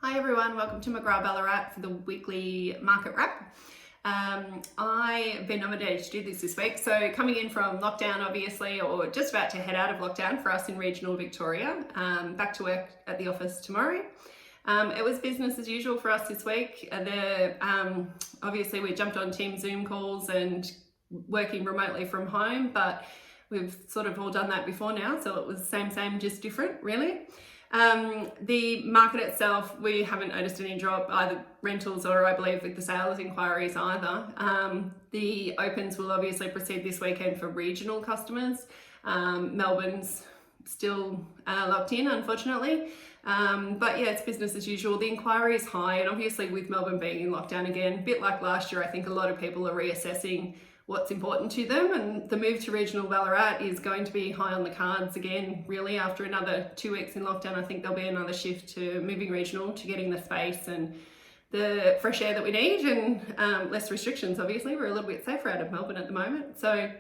Hi everyone, welcome to McGrath Ballarat for the weekly market wrap. I've been nominated to do this week, so coming in from lockdown obviously, or just about to head out of lockdown for us in regional Victoria, back to work at the office tomorrow. It was business as usual for us this week. Obviously we jumped on Teams Zoom calls and working remotely from home, but we've sort of all done that before now, so it was same, just different really. The market itself, we haven't noticed any drop, either rentals or I believe with the sales inquiries either. The opens will obviously proceed this weekend for regional customers. Melbourne's still locked in, unfortunately. But yeah, it's business as usual. The inquiry is high, and obviously with Melbourne being in lockdown again, a bit like last year, I think a lot of people are reassessing what's important to them, and the move to regional Ballarat is going to be high on the cards again, really. After another 2 weeks in lockdown, I think there'll be another shift to moving regional, to getting the space and the fresh air that we need, and less restrictions. Obviously we're a little bit safer out of Melbourne at the moment. So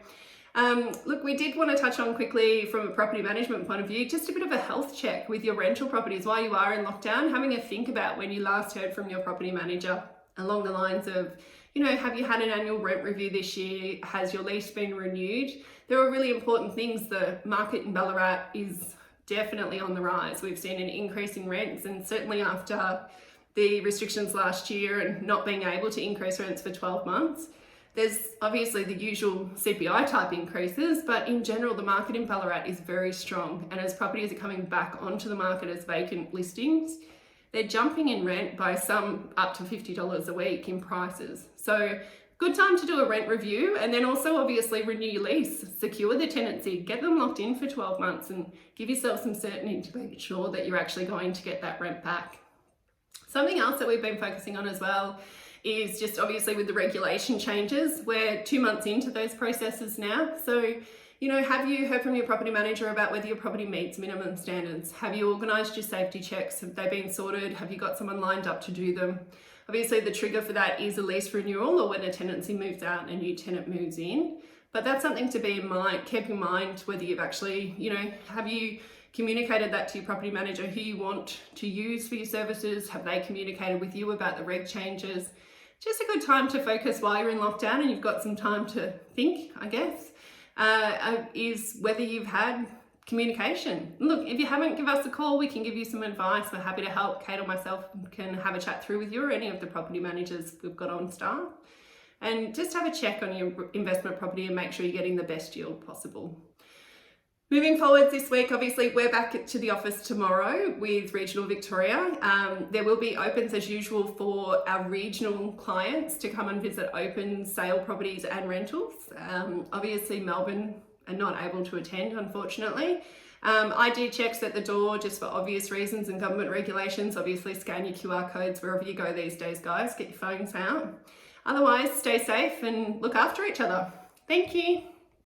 look, we did want to touch on quickly from a property management point of view, just a bit of a health check with your rental properties while you are in lockdown, having a think about when you last heard from your property manager along the lines of, you know, have you had an annual rent review this year? Has your lease been renewed? There are really important things. The market in Ballarat is definitely on the rise. We've seen an increase in rents, and certainly after the restrictions last year and not being able to increase rents for 12 months, there's obviously the usual CPI type increases, but in general, the market in Ballarat is very strong. And as properties are coming back onto the market as vacant listings, they're jumping in rent by some up to $50 a week in prices. So good time to do a rent review, and then also obviously renew your lease, secure the tenancy, get them locked in for 12 months and give yourself some certainty to make sure that you're actually going to get that rent back. Something else that we've been focusing on as well is just obviously with the regulation changes. We're 2 months into those processes now. So, you know, have you heard from your property manager about whether your property meets minimum standards? Have you organised your safety checks? Have they been sorted? Have you got someone lined up to do them? Obviously the trigger for that is a lease renewal, or when a tenancy moves out and a new tenant moves in. But that's something to be in mind, keep in mind whether you've actually, you know, have you communicated that to your property manager who you want to use for your services? Have they communicated with you about the reg changes? Just a good time to focus while you're in lockdown and you've got some time to think, I guess, is whether you've had communication. Look, if you haven't, give us a call. We can give you some advice. We're happy to help. Kate or myself can have a chat through with you or any of the property managers we've got on staff. And just have a check on your investment property and make sure you're getting the best yield possible. Moving forward this week, obviously we're back to the office tomorrow with regional Victoria. There will be opens as usual for our regional clients to come and visit open sale properties and rentals. Obviously Melbourne are not able to attend, unfortunately. ID checks at the door just for obvious reasons and government regulations. Obviously scan your QR codes wherever you go these days, guys. Get your phones out. Otherwise, stay safe and look after each other. Thank you.